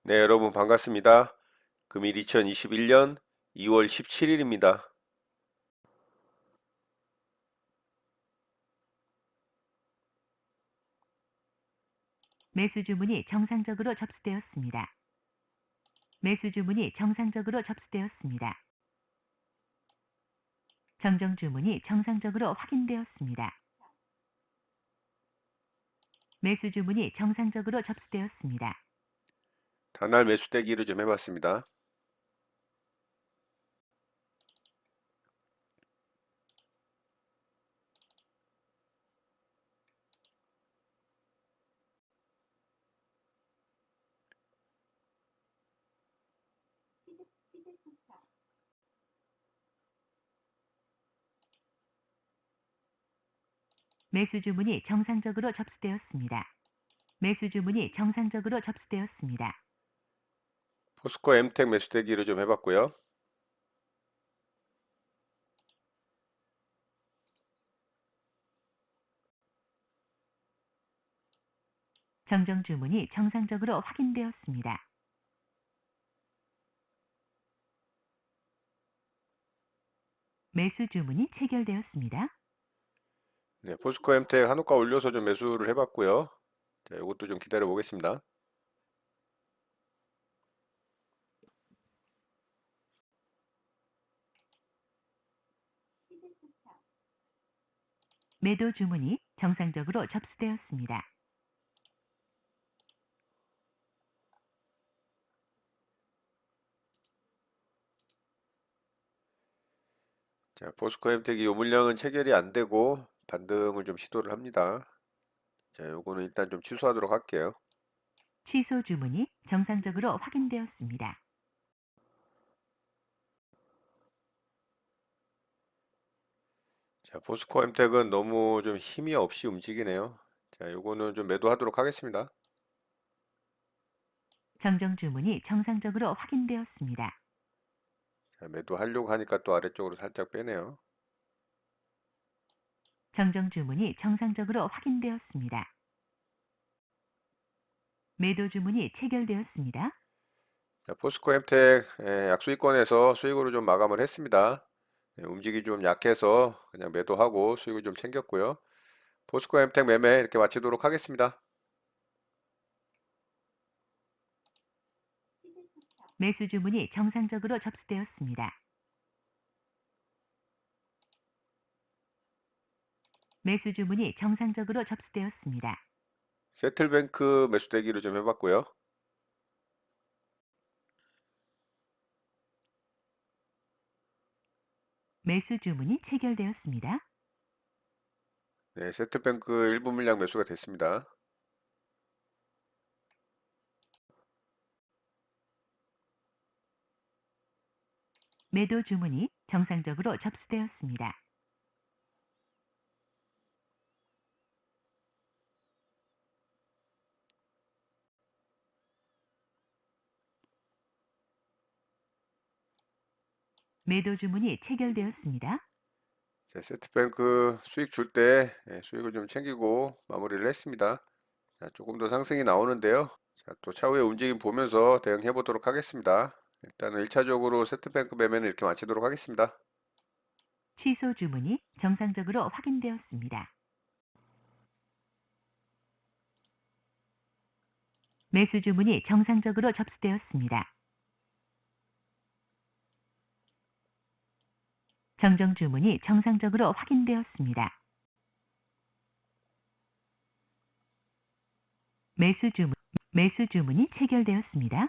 네, 여러분 반갑습니다. 금일 2021년 2월 17일입니다. 매수 주문이 정상적으로 접수되었습니다. 매수 주문이 정상적으로 접수되었습니다. 정정 주문이 정상적으로 확인되었습니다. 매수 주문이 정상적으로 접수되었습니다. 단알 매수대기를 좀 해봤습니다. 매수 주문이 정상적으로 접수되었습니다. 매수 주문이 정상적으로 접수되었습니다. 포스코 엠텍 매수대기를 좀 해봤고요. 정정 주문이 정상적으로 확인되었습니다. 매수 주문이 체결되었습니다. 네, 포스코 엠텍 한호가 올려서 좀 매수를 해봤고요. 자, 이것도 좀 기다려 보겠습니다. 매도 주문이 정상적으로 접수되었습니다. 자, 포스코 엠텍이 요 물량은 체결이 안 되고 반등을 좀 시도를 합니다. 자, 요거는 일단 좀 취소하도록 할게요. 취소 주문이 정상적으로 확인되었습니다. 자, 포스코 엠텍은 너무 좀 힘이 없이 움직이네요. 자, 요거는 좀 매도하도록 하겠습니다. 정정 주문이 정상적으로 확인되었습니다. 자, 매도하려고 하니까 또 아래쪽으로 살짝 빼네요. 정정 주문이 정상적으로 확인되었습니다. 매도 주문이 체결되었습니다. 자, 포스코 엠텍 약수익권에서 수익으로 좀 마감을 했습니다. 움직이 좀 약해서 그냥 매도하고 수익을 좀 챙겼고요. 포스코 엠텍 매매 이렇게 마치도록 하겠습니다. 매수 주문이 정상적으로 접수되었습니다. 매수 주문이 정상적으로 접수되었습니다. 세틀뱅크 매수대기를 좀 해봤고요. 매수 주문이 체결되었습니다. 네, 세틀뱅크 일부 물량 매수가 됐습니다. 매도 주문이 정상적으로 접수되었습니다. 매도 주문이 체결되었습니다. 자, 세틀뱅크 수익 줄 때 수익을 좀 챙기고 마무리를 했습니다. 자, 조금 더 상승이 나오는데요. 자, 또 차후에 움직임 보면서 대응해 보도록 하겠습니다. 일단은 1차적으로 세트뱅크 매매는 이렇게 마치도록 하겠습니다. 취소 주문이 정상적으로 확인되었습니다. 매수 주문이 정상적으로 접수되었습니다. 정정 주문이 정상적으로 확인되었습니다. 매수 주문이 체결되었습니다.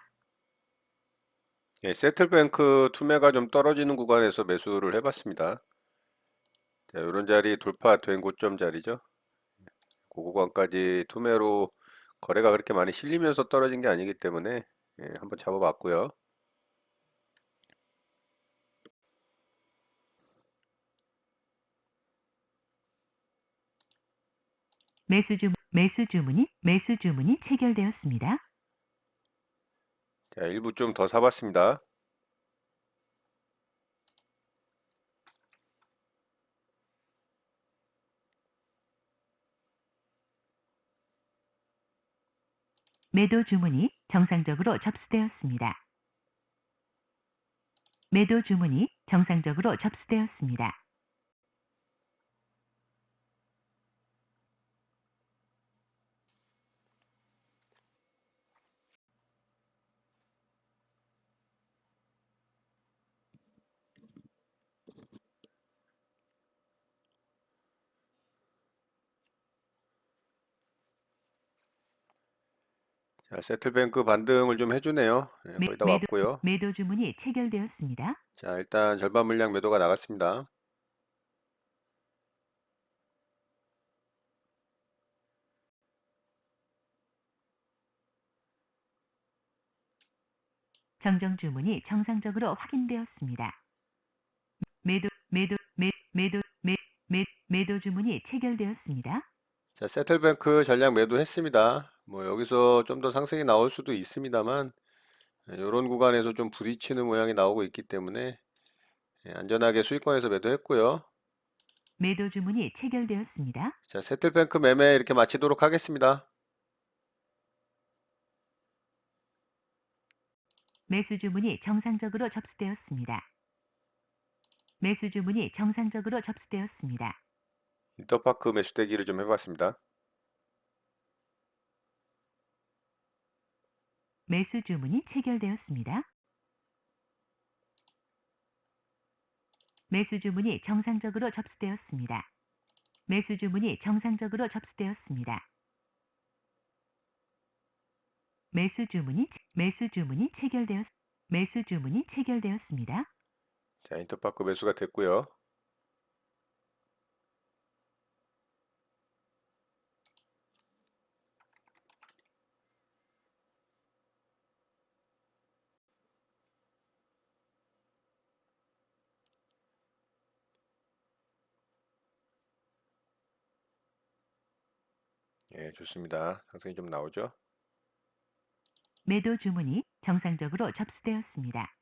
예, 세틀뱅크 투매가 좀 떨어지는 구간에서 매수를 해봤습니다. 자, 이런 자리 돌파된 고점 자리죠. 그 구간까지 투매로 거래가 그렇게 많이 실리면서 떨어진 게 아니기 때문에 한번 잡아봤고요. 매수 주문이 체결되었습니다. 자, 일부 좀 더 사봤습니다. 매도 주문이 정상적으로 접수되었습니다. 매도 주문이 정상적으로 접수되었습니다. 자, 세틀뱅크 반등을 좀 해주네요. 예, 거의 다 왔고요. 매도 주문이 체결되었습니다. 자, 일단 절반 물량 매도가 나갔습니다. 정정 주문이 정상적으로 확인되었습니다. 매도 주문이 체결되었습니다. 자, 세틀뱅크 전량 매도했습니다. 뭐 여기서 좀 더 상승이 나올 수도 있습니다만 이런 구간에서 좀 부딪히는 모양이 나오고 있기 때문에 안전하게 수익권에서 매도했고요. 매도 주문이 체결되었습니다. 자, 세틀뱅크 매매 이렇게 마치도록 하겠습니다. 매수 주문이 정상적으로 접수되었습니다. 매수 주문이 정상적으로 접수되었습니다. 인터파크 매수대기를 좀 해봤습니다. 매수 주문이 체결되었습니다. 매수 주문이 정상적으로 접수되었습니다. 매수 주문이 정상적으로 접수되었습니다. 매수 주문이 체결되었습니다. 자, 인터파크 매수가 됐고요. 예, 좋습니다. 상승이 좀 나오죠. 매도 주문이 정상적으로 접수되었습니다.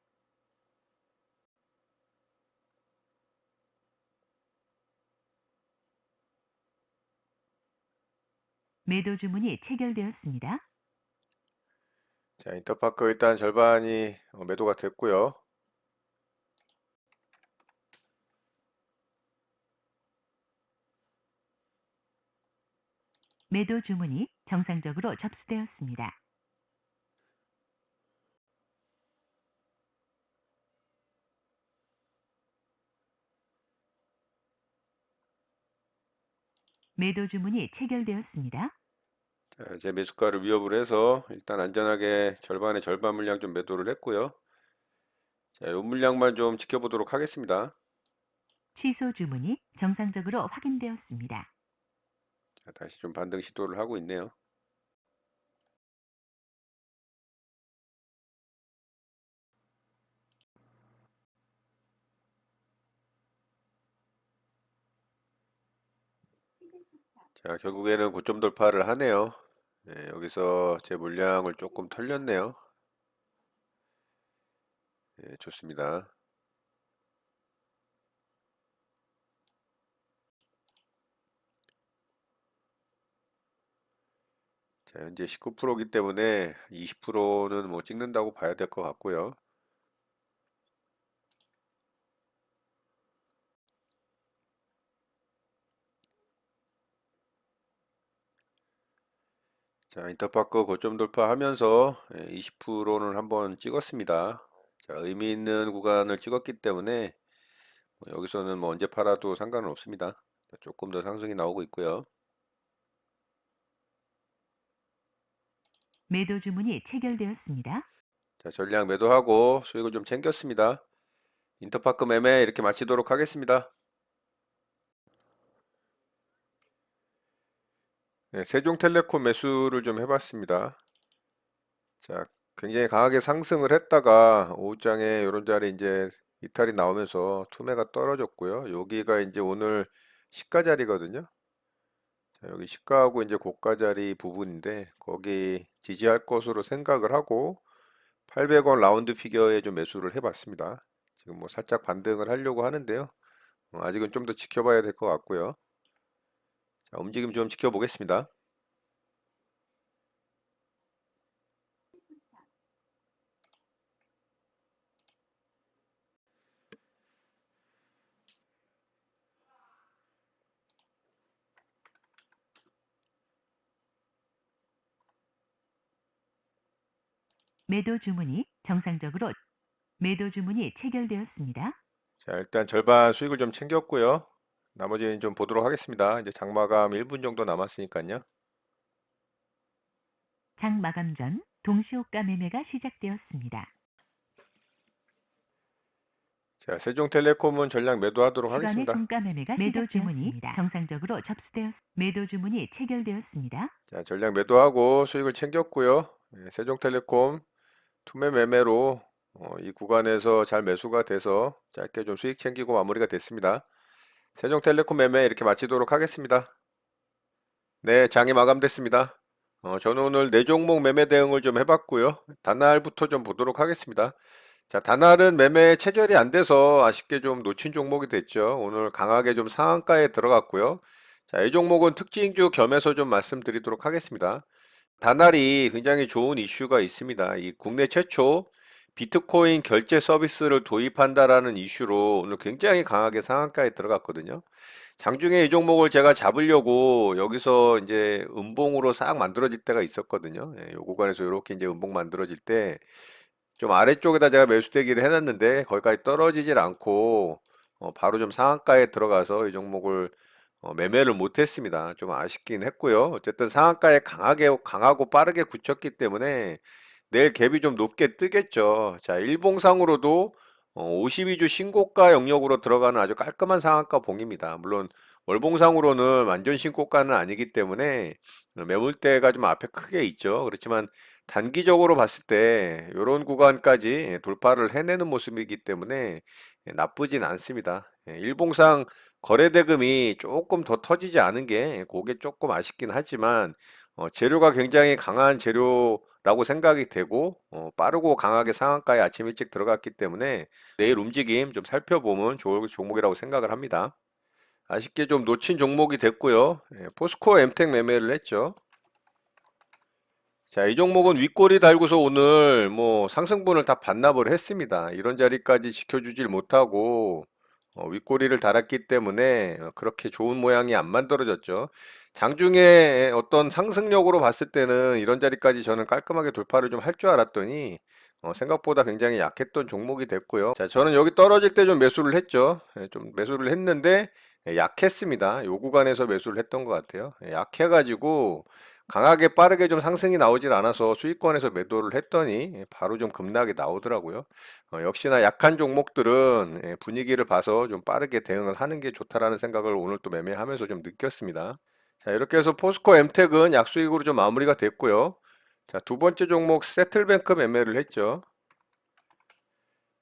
매도 주문이 체결되었습니다. 자, 인터파크 일단 절반이 매도가 됐고요. 매도 주문이 정상적으로 접수되었습니다. 매도 주문이 체결되었습니다. 자, 제 매수가를 위협을 해서 일단 안전하게 절반의 절반 물량 좀 매도를 했고요. 자, 이 물량만 좀 지켜보도록 하겠습니다. 취소 주문이 정상적으로 확인되었습니다. 자, 다시 좀 반등 시도를 하고 있네요. 자, 결국에는 고점 돌파를 하네요. 네, 여기서 제 물량을 조금 털렸네요. 네, 좋습니다. 자, 현재 19%이기 때문에 20%는 뭐 찍는다고 봐야 될 것 같고요. 자, 인터파크 고점 돌파하면서 20%는 한번 찍었습니다. 자, 의미 있는 구간을 찍었기 때문에 여기서는 뭐 언제 팔아도 상관은 없습니다. 조금 더 상승이 나오고 있고요. 매도 주문이 체결되었습니다. 자, 전량 매도하고 수익을 좀 챙겼습니다. 인터파크 매매 이렇게 마치도록 하겠습니다. 네, 세종텔레콤 매수를 좀 해봤습니다. 자, 굉장히 강하게 상승을 했다가 오후장에 이런 자리 이제 이탈이 나오면서 투매가 떨어졌고요. 여기가 이제 오늘 시가 자리거든요. 자, 여기 시가하고 이제 고가 자리 부분인데 거기 지지할 것으로 생각을 하고 800원 라운드 피겨에 좀 매수를 해봤습니다. 지금 뭐 살짝 반등을 하려고 하는데요. 아직은 좀 더 지켜봐야 될 것 같고요. 자, 움직임 좀 지켜보겠습니다. 매도 주문이 정상적으로 매도 주문이 체결되었습니다. 자, 일단 절반 수익을 좀 챙겼고요. 나머지는 좀 보도록 하겠습니다. 이제 장마감 1분 정도 남았으니까요. 장 마감 전 동시호가 매매가 시작되었습니다. 자, 세종텔레콤은 전량 매도하도록 주간의 하겠습니다. 종가 매매가 매도 주문이 정상적으로 접수되었 매도 주문이 체결되었습니다. 자, 전량 매도하고 수익을 챙겼고요. 세종텔레콤 투매 매매로 이 구간에서 잘 매수가 돼서 짧게 좀 수익 챙기고 마무리가 됐습니다. 세종텔레콤 매매 이렇게 마치도록 하겠습니다. 네, 장이 마감됐습니다. 저는 오늘 4종목 매매 대응을 좀 해봤고요. 단날부터 좀 보도록 하겠습니다. 자, 단날은 매매 체결이 안 돼서 아쉽게 좀 놓친 종목이 됐죠. 오늘 강하게 좀 상한가에 들어갔고요. 자, 이 종목은 특징주 겸해서 좀 말씀드리도록 하겠습니다. 단날이 굉장히 좋은 이슈가 있습니다. 이 국내 최초 비트코인 결제 서비스를 도입한다라는 이슈로 오늘 굉장히 강하게 상한가에 들어갔거든요. 장중에 이 종목을 제가 잡으려고 여기서 이제 음봉으로 싹 만들어질 때가 있었거든요. 이 구간에서 이렇게 이제 음봉 만들어질 때 좀 아래쪽에다 제가 매수대기를 해놨는데 거기까지 떨어지질 않고 바로 좀 상한가에 들어가서 이 종목을 매매를 못했습니다. 좀 아쉽긴 했고요. 어쨌든 상한가에 강하고 빠르게 굳혔기 때문에 내일 갭이 좀 높게 뜨겠죠. 자, 일봉상으로도 52주 신고가 영역으로 들어가는 아주 깔끔한 상한가 봉입니다. 물론 월봉상으로는 완전 신고가는 아니기 때문에 매물대가 좀 앞에 크게 있죠. 그렇지만 단기적으로 봤을 때 이런 구간까지 돌파를 해내는 모습이기 때문에 나쁘진 않습니다. 일봉상 거래대금이 조금 더 터지지 않은 게 그게 조금 아쉽긴 하지만 재료가 굉장히 강한 재료라고 생각이 되고 빠르고 강하게 상한가에 아침 일찍 들어갔기 때문에 내일 움직임 좀 살펴보면 좋을 종목이라고 생각을 합니다. 아쉽게 좀 놓친 종목이 됐고요. 포스코 엠텍 매매를 했죠. 자, 이 종목은 윗꼬리 달고서 오늘 뭐 상승분을 다 반납을 했습니다. 이런 자리까지 지켜주질 못하고 윗꼬리를 달았기 때문에 그렇게 좋은 모양이 안 만들어졌죠. 장중에 어떤 상승력으로 봤을 때는 이런 자리까지 저는 깔끔하게 돌파를 좀 할 줄 알았더니 생각보다 굉장히 약했던 종목이 됐고요. 자, 저는 여기 떨어질 때 좀 매수를 했죠. 좀 매수를 했는데 약했습니다. 요 구간에서 매수를 했던 것 같아요. 약해가지고 강하게 빠르게 좀 상승이 나오질 않아서 수익권에서 매도를 했더니 바로 좀 급락이 나오더라고요. 역시나 약한 종목들은 분위기를 봐서 좀 빠르게 대응을 하는 게 좋다라는 생각을 오늘 또 매매하면서 좀 느꼈습니다. 자, 이렇게 해서 포스코 엠텍은 약수익으로 좀 마무리가 됐고요. 자, 두 번째 종목 세틀뱅크 매매를 했죠.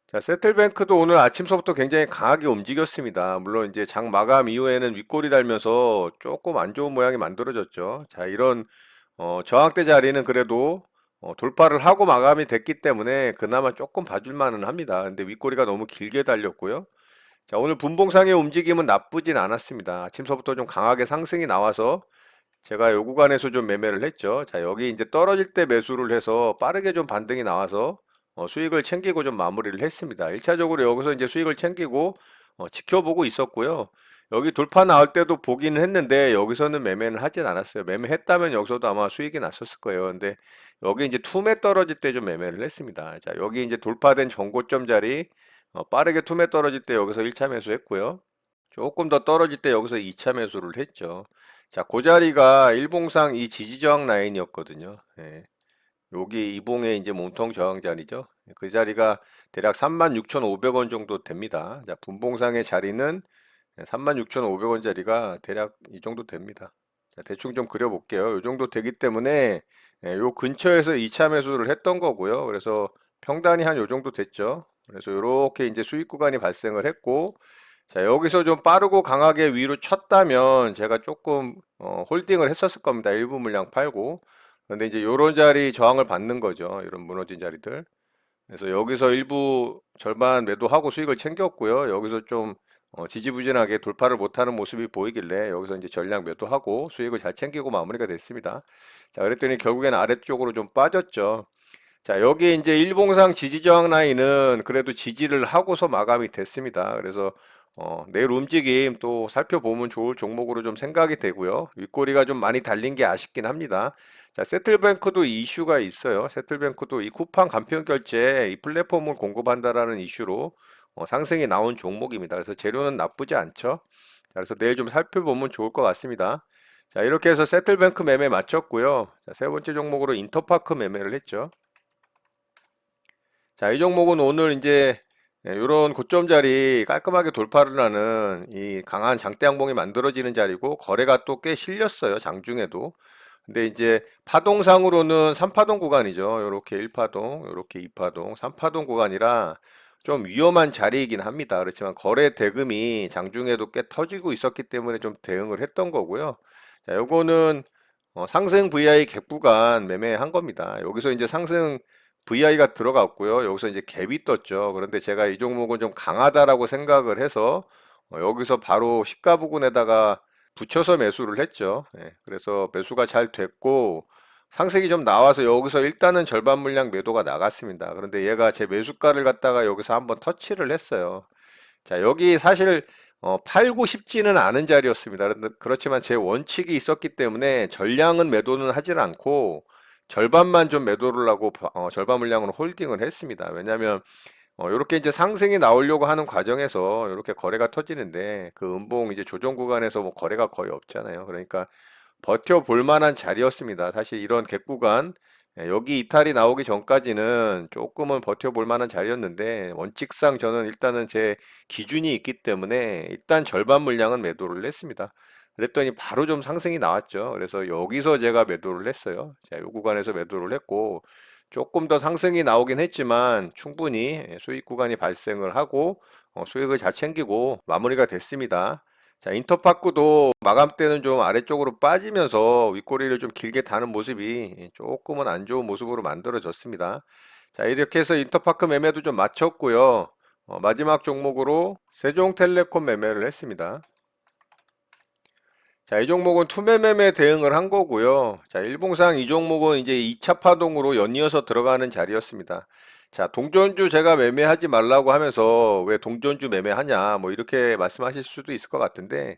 자, 세틀뱅크도 오늘 아침서부터 굉장히 강하게 움직였습니다. 물론 이제 장 마감 이후에는 윗골이 달면서 조금 안 좋은 모양이 만들어졌죠. 자, 이런 저항대 자리는 그래도 돌파를 하고 마감이 됐기 때문에 그나마 조금 봐줄 만은 합니다. 근데 윗꼬리가 너무 길게 달렸고요. 자, 오늘 분봉상의 움직임은 나쁘진 않았습니다. 아침서부터 좀 강하게 상승이 나와서 제가 요 구간에서 좀 매매를 했죠. 자, 여기 이제 떨어질 때 매수를 해서 빠르게 좀 반등이 나와서 수익을 챙기고 좀 마무리를 했습니다. 1차적으로 여기서 이제 수익을 챙기고 지켜보고 있었고요. 여기 돌파 나올 때도 보기는 했는데 여기서는 매매는 하진 않았어요. 매매했다면 여기서도 아마 수익이 났었을 거예요. 근데 여기 이제 투매 떨어질 때 좀 매매를 했습니다. 자, 여기 이제 돌파된 전고점 자리 빠르게 투매 떨어질 때 여기서 1차 매수했고요. 조금 더 떨어질 때 여기서 2차 매수를 했죠. 자, 그 자리가 일봉상 이 지지저항 라인이었거든요. 예. 여기 이봉의 이제 몸통 저항 자리죠. 그 자리가 대략 36,500원 정도 됩니다. 자, 분봉상의 자리는 36,500원 자리가 대략 이 정도 됩니다. 자, 대충 좀 그려볼게요. 이 정도 되기 때문에 요 근처에서 2차 매수를 했던 거고요. 그래서 평단이 한 요 정도 됐죠. 그래서 이렇게 이제 수익 구간이 발생을 했고, 자, 여기서 좀 빠르고 강하게 위로 쳤다면 제가 조금 홀딩을 했었을 겁니다. 일부 물량 팔고. 근데 이제 요런 자리 저항을 받는 거죠. 이런 무너진 자리들. 그래서 여기서 일부 절반 매도하고 수익을 챙겼고요. 여기서 좀 지지부진하게 돌파를 못하는 모습이 보이길래 여기서 이제 전량 매도하고 수익을 잘 챙기고 마무리가 됐습니다. 자, 그랬더니 결국에는 아래쪽으로 좀 빠졌죠. 자, 여기 이제 일봉상 지지저항 라인은 그래도 지지를 하고서 마감이 됐습니다. 그래서 내일 움직임 또 살펴보면 좋을 종목으로 좀 생각이 되고요. 윗꼬리가 좀 많이 달린 게 아쉽긴 합니다. 자, 세틀뱅크도 이슈가 있어요. 세틀뱅크도 이 쿠팡 간편 결제 이 플랫폼을 공급한다라는 이슈로 상승이 나온 종목입니다. 그래서 재료는 나쁘지 않죠. 자, 그래서 내일 좀 살펴보면 좋을 것 같습니다. 자, 이렇게 해서 세틀뱅크 매매 마쳤고요. 자, 세 번째 종목으로 인터파크 매매를 했죠. 자, 이 종목은 오늘 이제 이런 고점 자리 깔끔하게 돌파를 하는 이 강한 장대 양봉이 만들어지는 자리고 거래가 또 꽤 실렸어요. 장중에도. 근데 이제 파동상으로는 3파동 구간이죠. 요렇게 1파동, 요렇게 2파동, 3파동 구간이라 좀 위험한 자리이긴 합니다. 그렇지만 거래 대금이 장중에도 꽤 터지고 있었기 때문에 좀 대응을 했던 거고요. 자, 요거는 상승 VI 갭 구간 매매한 겁니다. 여기서 이제 상승 VI가 들어갔고요. 여기서 이제 갭이 떴죠. 그런데 제가 이 종목은 좀 강하다라고 생각을 해서 여기서 바로 시가 부근에다가 붙여서 매수를 했죠. 예, 그래서 매수가 잘 됐고 상승이 좀 나와서 여기서 일단은 절반 물량 매도가 나갔습니다. 그런데 얘가 제 매수가를 갖다가 여기서 한번 터치를 했어요. 자, 여기 사실 팔고 싶지는 않은 자리였습니다. 그렇지만 제 원칙이 있었기 때문에 전량은 매도는 하질 않고 절반만 좀 매도를 하고 절반 물량으로 홀딩을 했습니다. 왜냐하면 이렇게 이제 상승이 나오려고 하는 과정에서 이렇게 거래가 터지는데 그 음봉 이제 조정 구간에서 뭐 거래가 거의 없잖아요. 그러니까 버텨볼 만한 자리였습니다. 사실 이런 갭 구간 여기 이탈이 나오기 전까지는 조금은 버텨볼 만한 자리였는데 원칙상 저는 일단은 제 기준이 있기 때문에 일단 절반 물량은 매도를 했습니다. 그랬더니 바로 좀 상승이 나왔죠. 그래서 여기서 제가 매도를 했어요. 자, 이 구간에서 매도를 했고 조금 더 상승이 나오긴 했지만 충분히 수익 구간이 발생을 하고 수익을 잘 챙기고 마무리가 됐습니다. 자, 인터파크도 마감 때는 좀 아래쪽으로 빠지면서 윗꼬리를 좀 길게 다는 모습이 조금은 안 좋은 모습으로 만들어졌습니다. 자, 이렇게 해서 인터파크 매매도 좀 마쳤고요. 마지막 종목으로 세종텔레콤 매매를 했습니다. 자, 이 종목은 투매 매매 대응을 한 거고요. 자, 일봉상 이 종목은 이제 2차 파동으로 연이어서 들어가는 자리였습니다. 자, 동전주 제가 매매하지 말라고 하면서 왜 동전주 매매하냐, 뭐 이렇게 말씀하실 수도 있을 것 같은데,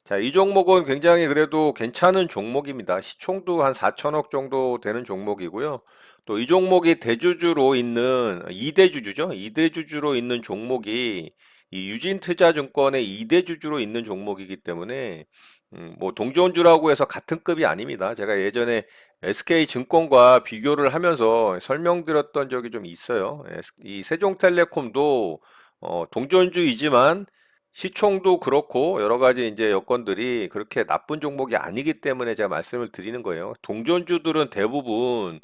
자, 이 종목은 굉장히 그래도 괜찮은 종목입니다. 시총도 한 4천억 정도 되는 종목이고요. 또 이 종목이 대주주로 있는 2대주주죠. 2대주주로 있는 종목이 이 유진투자증권의 2대주주로 있는 종목이기 때문에 뭐 동전주라고 해서 같은 급이 아닙니다. 제가 예전에 SK증권과 비교를 하면서 설명드렸던 적이 좀 있어요. 이 세종텔레콤도 동전주이지만 시총도 그렇고 여러 가지 이제 여건들이 그렇게 나쁜 종목이 아니기 때문에 제가 말씀을 드리는 거예요. 동전주들은 대부분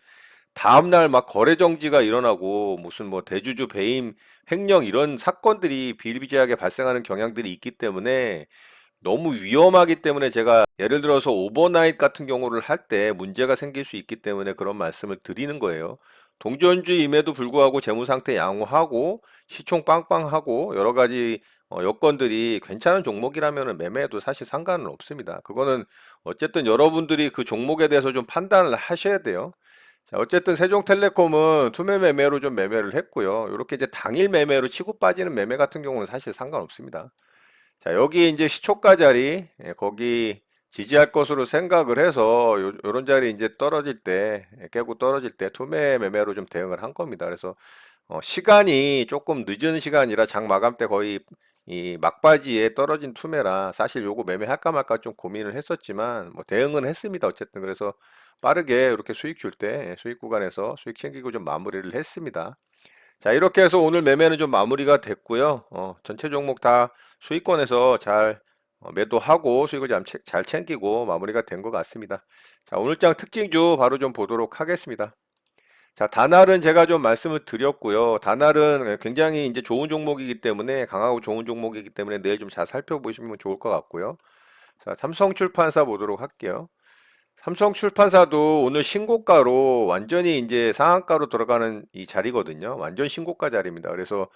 다음날 막 거래 정지가 일어나고 무슨 뭐 대주주 배임 횡령 이런 사건들이 비일비재하게 발생하는 경향들이 있기 때문에 너무 위험하기 때문에 제가 예를 들어서 오버나잇 같은 경우를 할 때 문제가 생길 수 있기 때문에 그런 말씀을 드리는 거예요. 동전주임에도 불구하고 재무 상태 양호하고 시총 빵빵하고 여러 가지 여건들이 괜찮은 종목이라면 매매해도 사실 상관은 없습니다. 그거는 어쨌든 여러분들이 그 종목에 대해서 좀 판단을 하셔야 돼요. 자, 어쨌든 세종텔레콤은 투매 매매로 좀 매매를 했고요. 이렇게 이제 당일 매매로 치고 빠지는 매매 같은 경우는 사실 상관없습니다. 자, 여기 이제 시초가 자리, 거기 지지할 것으로 생각을 해서 요런 자리 이제 떨어질 때, 깨고 떨어질 때 투매 매매로 좀 대응을 한 겁니다. 그래서 시간이 조금 늦은 시간이라 장 마감 때 거의 이 막바지에 떨어진 투매라 사실 요거 매매할까 말까 좀 고민을 했었지만 뭐 대응은 했습니다. 어쨌든 그래서 빠르게 이렇게 수익 줄 때 수익 구간에서 수익 챙기고 좀 마무리를 했습니다. 자, 이렇게 해서 오늘 매매는 좀 마무리가 됐고요. 전체 종목 다 수익권에서 잘 매도하고 수익을 잘 챙기고 마무리가 된 것 같습니다. 자, 오늘장 특징주 바로 좀 보도록 하겠습니다. 자, 다날은 제가 좀 말씀을 드렸고요. 다날은 굉장히 이제 좋은 종목이기 때문에 강하고 좋은 종목이기 때문에 내일 좀 잘 살펴보시면 좋을 것 같고요. 자, 삼성출판사 보도록 할게요. 삼성출판사도 오늘 신고가로 완전히 이제 상한가로 들어가는 이 자리거든요. 완전 신고가 자리입니다. 그래서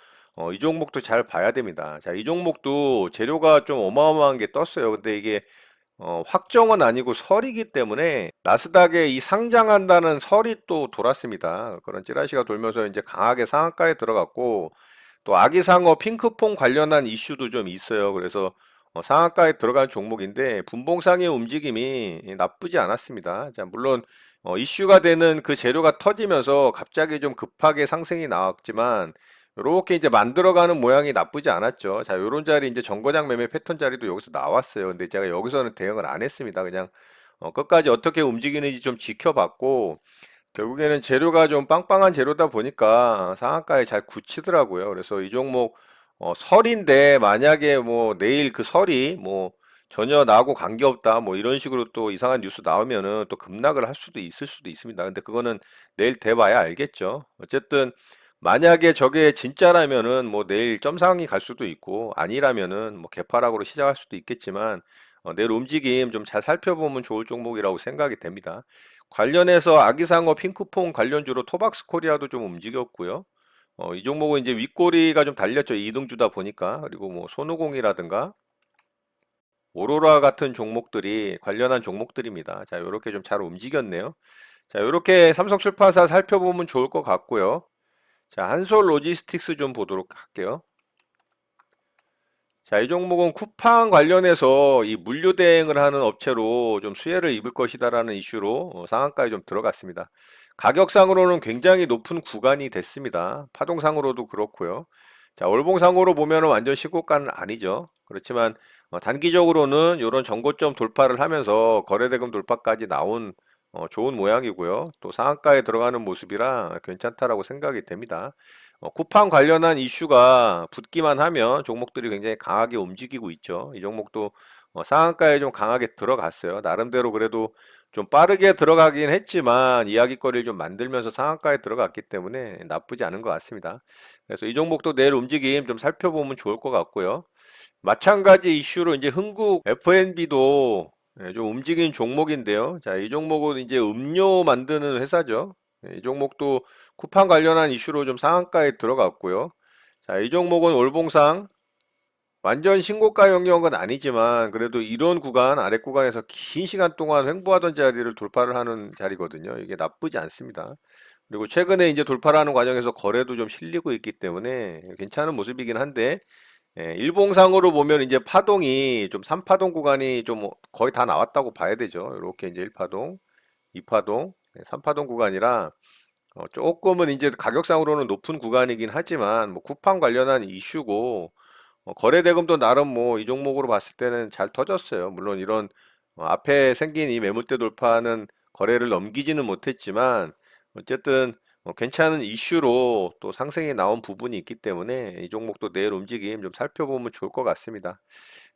이 종목도 잘 봐야 됩니다. 자, 이 종목도 재료가 좀 어마어마한 게 떴어요. 근데 이게 확정은 아니고 설이기 때문에 나스닥에 이 상장한다는 설이 또 돌았습니다. 그런 찌라시가 돌면서 이제 강하게 상한가에 들어갔고 또 아기상어 핑크퐁 관련한 이슈도 좀 있어요. 그래서 상한가에 들어간 종목인데 분봉상의 움직임이 나쁘지 않았습니다. 자, 물론 이슈가 되는 그 재료가 터지면서 갑자기 좀 급하게 상승이 나왔지만 이렇게 이제 만들어가는 모양이 나쁘지 않았죠. 자, 요런 자리 이제 정거장 매매 패턴 자리도 여기서 나왔어요. 근데 제가 여기서는 대응을 안 했습니다. 그냥 끝까지 어떻게 움직이는지 좀 지켜봤고 결국에는 재료가 좀 빵빵한 재료다 보니까 상한가에 잘 굳히더라고요. 그래서 이 종목 설인데 만약에 뭐 내일 그 설이 뭐 전혀 나하고 관계없다 뭐 이런 식으로 또 이상한 뉴스 나오면은 또 급락을 할 수도 있을 수도 있습니다. 근데 그거는 내일 돼봐야 알겠죠. 어쨌든 만약에 저게 진짜라면은 뭐 내일 점상이 갈 수도 있고 아니라면은 뭐 개파락으로 시작할 수도 있겠지만 내일 움직임 좀 잘 살펴보면 좋을 종목이라고 생각이 됩니다. 관련해서 아기상어 핑크퐁 관련주로 토박스 코리아도 좀 움직였고요. 이 종목은 이제 윗꼬리가 좀 달렸죠. 이등주다 보니까. 그리고 뭐 손오공이라든가 오로라 같은 종목들이 관련한 종목들입니다. 자, 이렇게 좀 잘 움직였네요. 자, 이렇게 삼성출판사 살펴보면 좋을 것 같고요. 자, 한솔 로지스틱스 좀 보도록 할게요. 자, 이 종목은 쿠팡 관련해서 이 물류 대행을 하는 업체로 좀 수혜를 입을 것이다라는 이슈로 상한가에 좀 들어갔습니다. 가격상으로는 굉장히 높은 구간이 됐습니다. 파동상으로도 그렇고요. 자, 월봉상으로 보면 완전 시고가는 아니죠. 그렇지만 단기적으로는 이런 전고점 돌파를 하면서 거래대금 돌파까지 나온 좋은 모양이고요. 또 상한가에 들어가는 모습이라 괜찮다라고 생각이 됩니다. 쿠팡 관련한 이슈가 붙기만 하면 종목들이 굉장히 강하게 움직이고 있죠. 이 종목도 상한가에 좀 강하게 들어갔어요. 나름대로 그래도 좀 빠르게 들어가긴 했지만 이야기거리를 좀 만들면서 상한가에 들어갔기 때문에 나쁘지 않은 것 같습니다. 그래서 이 종목도 내일 움직임 좀 살펴보면 좋을 것 같고요. 마찬가지 이슈로 이제 흥국 F&B도 좀 움직인 종목인데요. 자, 이 종목은 이제 음료 만드는 회사죠. 이 종목도 쿠팡 관련한 이슈로 좀 상한가에 들어갔고요. 자, 이 종목은 월봉상 완전 신고가 영역은 아니지만 그래도 이런 구간, 아래 구간에서 긴 시간 동안 횡보하던 자리를 돌파를 하는 자리거든요. 이게 나쁘지 않습니다. 그리고 최근에 이제 돌파를 하는 과정에서 거래도 좀 실리고 있기 때문에 괜찮은 모습이긴 한데 일봉상으로 보면 이제 파동이 좀 3파동 구간이 좀 거의 다 나왔다고 봐야 되죠. 이렇게 이제 1파동, 2파동, 3파동 구간이라 조금은 이제 가격상으로는 높은 구간이긴 하지만 뭐 쿠팡 관련한 이슈고 거래 대금도 나름 뭐 이 종목으로 봤을 때는 잘 터졌어요. 물론 이런 앞에 생긴 이 매물대 돌파는 거래를 넘기지는 못했지만 어쨌든 괜찮은 이슈로 또 상승이 나온 부분이 있기 때문에 이 종목도 내일 움직임 좀 살펴보면 좋을 것 같습니다.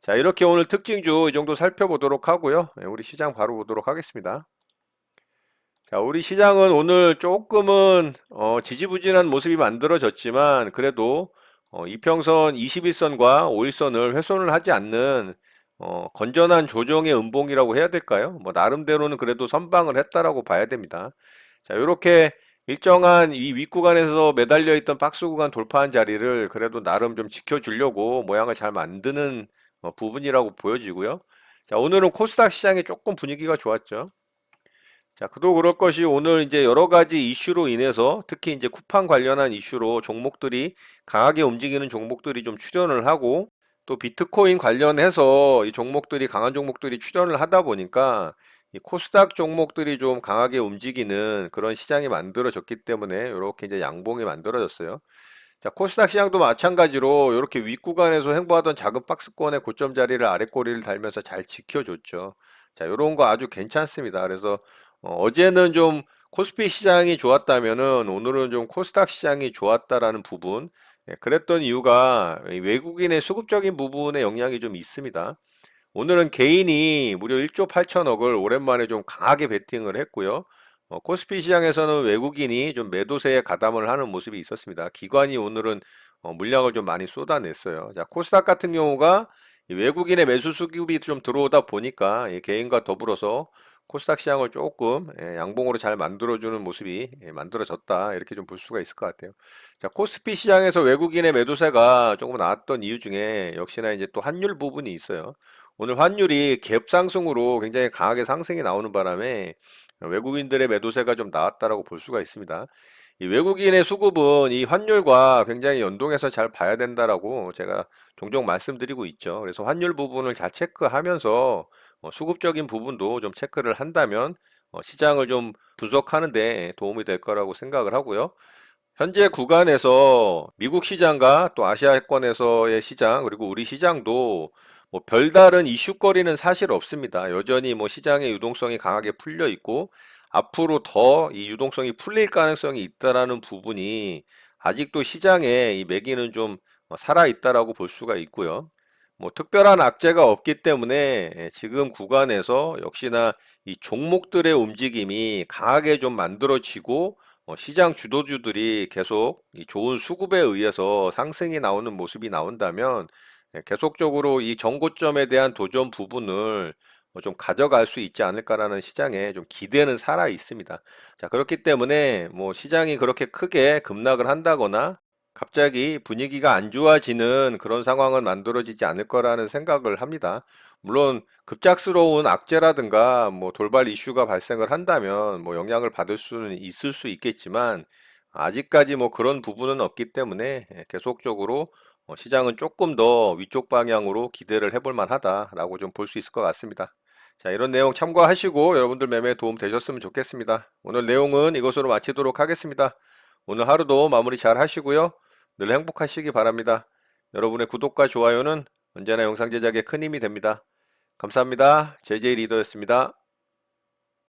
자, 이렇게 오늘 특징주 이 정도 살펴보도록 하고요. 우리 시장 바로 보도록 하겠습니다. 자, 우리 시장은 오늘 조금은 지지부진한 모습이 만들어졌지만 그래도 이평선 21선과 5일선을 훼손을 하지 않는 건전한 조정의 음봉이라고 해야 될까요? 뭐 나름대로는 그래도 선방을 했다라고 봐야 됩니다. 자, 이렇게 일정한 이 윗구간에서 매달려 있던 박스 구간 돌파한 자리를 그래도 나름 좀 지켜주려고 모양을 잘 만드는 부분이라고 보여지고요. 자, 오늘은 코스닥 시장이 조금 분위기가 좋았죠. 자, 그도 그럴 것이 오늘 이제 여러 가지 이슈로 인해서 특히 이제 쿠팡 관련한 이슈로 종목들이 강하게 움직이는 종목들이 좀 출현을 하고 또 비트코인 관련해서 이 종목들이 강한 종목들이 출현을 하다 보니까 이 코스닥 종목들이 좀 강하게 움직이는 그런 시장이 만들어졌기 때문에 이렇게 이제 양봉이 만들어졌어요. 자, 코스닥 시장도 마찬가지로 이렇게 윗구간에서 횡보하던 작은 박스권의 고점 자리를 아랫꼬리를 달면서 잘 지켜줬죠. 자, 이런 거 아주 괜찮습니다. 그래서 어제는 좀 코스피 시장이 좋았다면은 오늘은 좀 코스닥 시장이 좋았다라는 부분. 그랬던 이유가 이 외국인의 수급적인 부분에 영향이 좀 있습니다. 오늘은 개인이 무려 1조 8천억을 오랜만에 좀 강하게 베팅을 했고요. 코스피 시장에서는 외국인이 좀 매도세에 가담을 하는 모습이 있었습니다. 기관이 오늘은 물량을 좀 많이 쏟아냈어요. 자, 코스닥 같은 경우가 이 외국인의 매수 수급이 좀 들어오다 보니까 이 개인과 더불어서 코스닥 시장을 조금 양봉으로 잘 만들어주는 모습이 만들어졌다. 이렇게 좀 볼 수가 있을 것 같아요. 자, 코스피 시장에서 외국인의 매도세가 조금 나왔던 이유 중에 역시나 이제 또 환율 부분이 있어요. 오늘 환율이 갭 상승으로 굉장히 강하게 상승이 나오는 바람에 외국인들의 매도세가 좀 나왔다라고 볼 수가 있습니다. 이 외국인의 수급은 이 환율과 굉장히 연동해서 잘 봐야 된다라고 제가 종종 말씀드리고 있죠. 그래서 환율 부분을 잘 체크하면서 수급적인 부분도 좀 체크를 한다면 시장을 좀 분석하는 데 도움이 될 거라고 생각을 하고요. 현재 구간에서 미국 시장과 또 아시아권에서의 시장 그리고 우리 시장도 뭐 별다른 이슈거리는 사실 없습니다. 여전히 뭐 시장의 유동성이 강하게 풀려 있고 앞으로 더 이 유동성이 풀릴 가능성이 있다라는 부분이 아직도 시장에 이 매기는 좀 살아 있다라고 볼 수가 있고요. 뭐 특별한 악재가 없기 때문에 지금 구간에서 역시나 이 종목들의 움직임이 강하게 좀 만들어지고 시장 주도주들이 계속 이 좋은 수급에 의해서 상승이 나오는 모습이 나온다면 계속적으로 이 정고점에 대한 도전 부분을 좀 가져갈 수 있지 않을까라는 시장에 좀 기대는 살아 있습니다. 자, 그렇기 때문에 뭐 시장이 그렇게 크게 급락을 한다거나 갑자기 분위기가 안 좋아지는 그런 상황은 만들어지지 않을 거라는 생각을 합니다. 물론 급작스러운 악재라든가 뭐 돌발 이슈가 발생을 한다면 뭐 영향을 받을 수는 있을 수 있겠지만 아직까지 뭐 그런 부분은 없기 때문에 계속적으로 시장은 조금 더 위쪽 방향으로 기대를 해볼 만하다라고 좀 볼 수 있을 것 같습니다. 자, 이런 내용 참고하시고 여러분들 매매에 도움 되셨으면 좋겠습니다. 오늘 내용은 이것으로 마치도록 하겠습니다. 오늘 하루도 마무리 잘 하시고요. 늘 행복하시기 바랍니다. 여러분의 구독과 좋아요는 언제나 영상 제작에 큰 힘이 됩니다. 감사합니다. JJ 리더였습니다.